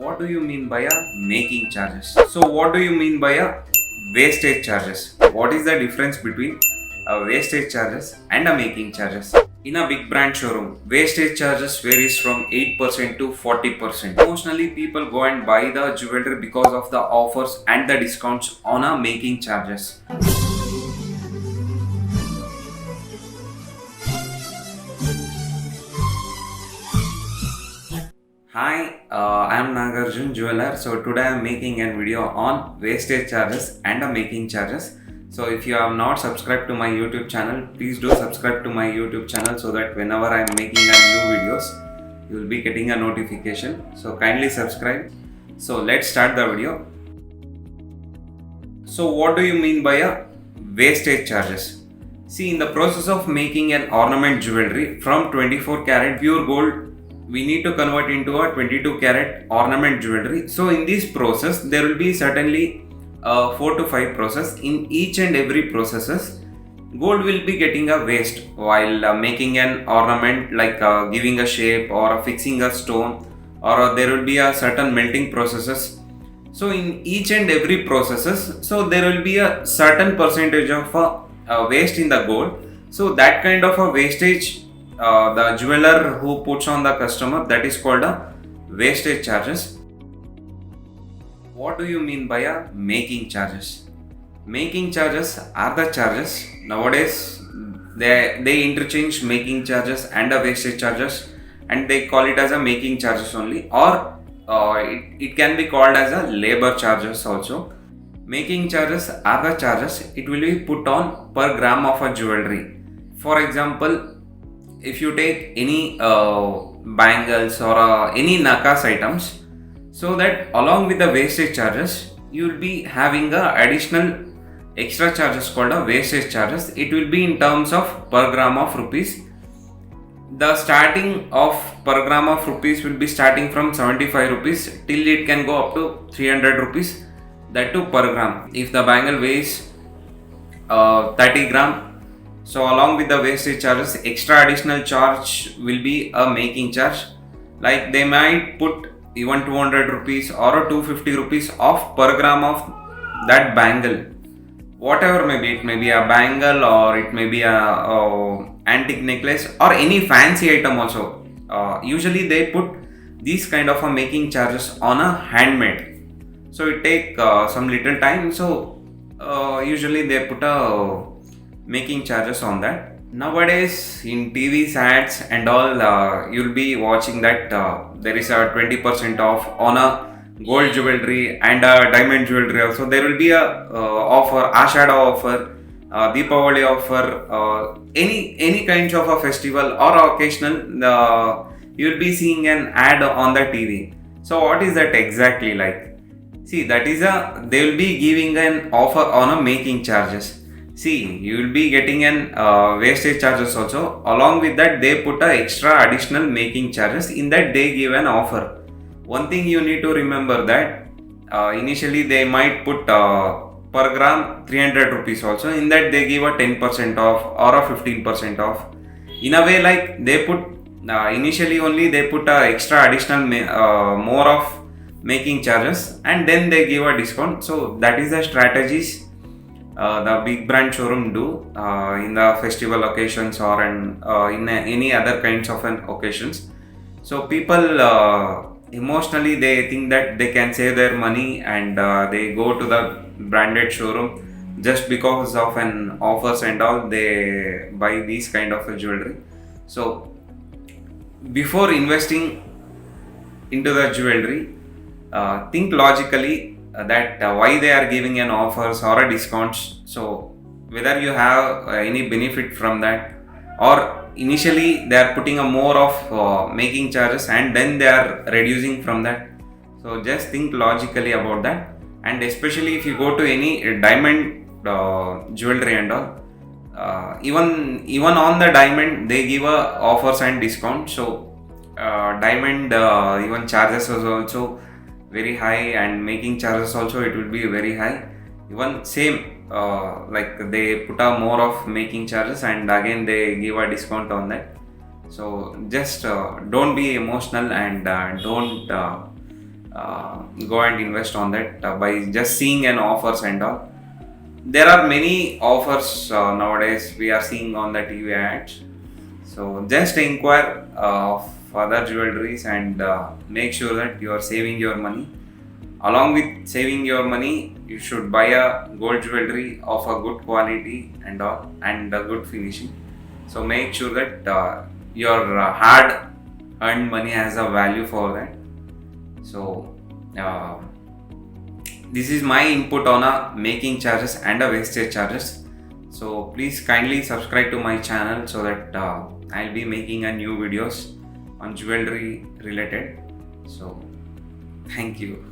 What do you mean by a making charges? So what do you mean by a wastage charges? What is the difference between a wastage charges and a making charges? In a big brand showroom, wastage charges varies from 8% to 40%. Mostly people go and buy the jewelry because of the offers and the discounts on a making charges. Hi, I am Nagarjun Jeweler. So today I am making a video on wastage charges and making charges. So if you have not subscribed to my YouTube channel, please do subscribe to my YouTube channel so that whenever I am making a new videos, you will be getting a notification. So kindly subscribe. So let's start the video. So what do you mean by a wastage charges? See, in the process of making an ornament jewelry from 24 karat pure gold, we need to convert into a 22 karat ornament jewelry. So in this process, there will be certainly 4 to 5 process. In each and every processes, gold will be getting a waste while making an ornament, like giving a shape or fixing a stone, or there will be a certain melting processes. So in each and every processes, so there will be a certain percentage of waste in the gold. So that kind of a wastage, the jeweler who puts on the customer, that is called a wastage charges. What do you mean by a making charges? Making charges are the charges. Nowadays they interchange making charges and the wastage charges, and they call it as a making charges only, or it can be called as a labor charges also. Making charges are the charges it will be put on per gram of a jewelry. For example, if you take any bangles or any nakas items, so that along with the wastage charges, you will be having a additional extra charges called a wastage charges. It will be in terms of per gram of rupees. The starting of per gram of rupees will be starting from 75 rupees till it can go up to 300 rupees, that too per gram. If the bangle weighs 30 gram, so along with the wastage charges, extra additional charge will be a making charge. Like they might put even 200 rupees or 250 rupees off per gram of that bangle. Whatever may be, it may be a bangle or it may be a antique necklace or any fancy item also. Usually they put these kind of a making charges on a handmade. So it take some little time. So usually they put a making charges on that. Nowadays in TV's ads and all, you'll be watching that there is a 20% off on a gold jewelry and a diamond jewelry also. There will be a offer, Ashada offer, Deepavali offer, any kinds of a festival or occasional, you'll be seeing an ad on the TV. So what is that exactly like? See, that is they will be giving an offer on a making charges. See, you will be getting an wastage charges also. Along with that, they put a extra additional making charges. In that, they give an offer. One thing you need to remember that initially they might put per gram 300 rupees also. In that, they give a 10% off or a 15% off. In a way, like they put initially only they put a extra additional more of making charges, and then they give a discount. So that is the strategies the big brand showroom do in the festival occasions or in any other kinds of occasions. So people emotionally they think that they can save their money, and they go to the branded showroom just because of an offers and all. They buy these kind of jewelry. So before investing into the jewelry, think logically that why they are giving an offers or a discounts. So whether you have any benefit from that, or initially they are putting a more of making charges and then they are reducing from that. So just think logically about that. And especially if you go to any diamond jewelry and all, even on the diamond they give offers and discounts. So diamond even charges was also very high, and making charges also it will be very high. Even same like they put a more of making charges and again they give a discount on that. So just don't be emotional and don't go and invest on that by just seeing an offers and all. There are many offers nowadays we are seeing on the TV ads. So just inquire of other jewelries and make sure that you are saving your money. Along with saving your money, you should buy a gold jewelry of a good quality and all, and a good finishing. So make sure that your hard earned money has a value for that. So uh, this is my input on a making charges and a wastage charges. So please kindly subscribe to my channel so that I'll be making a new videos on jewelry related. So thank you.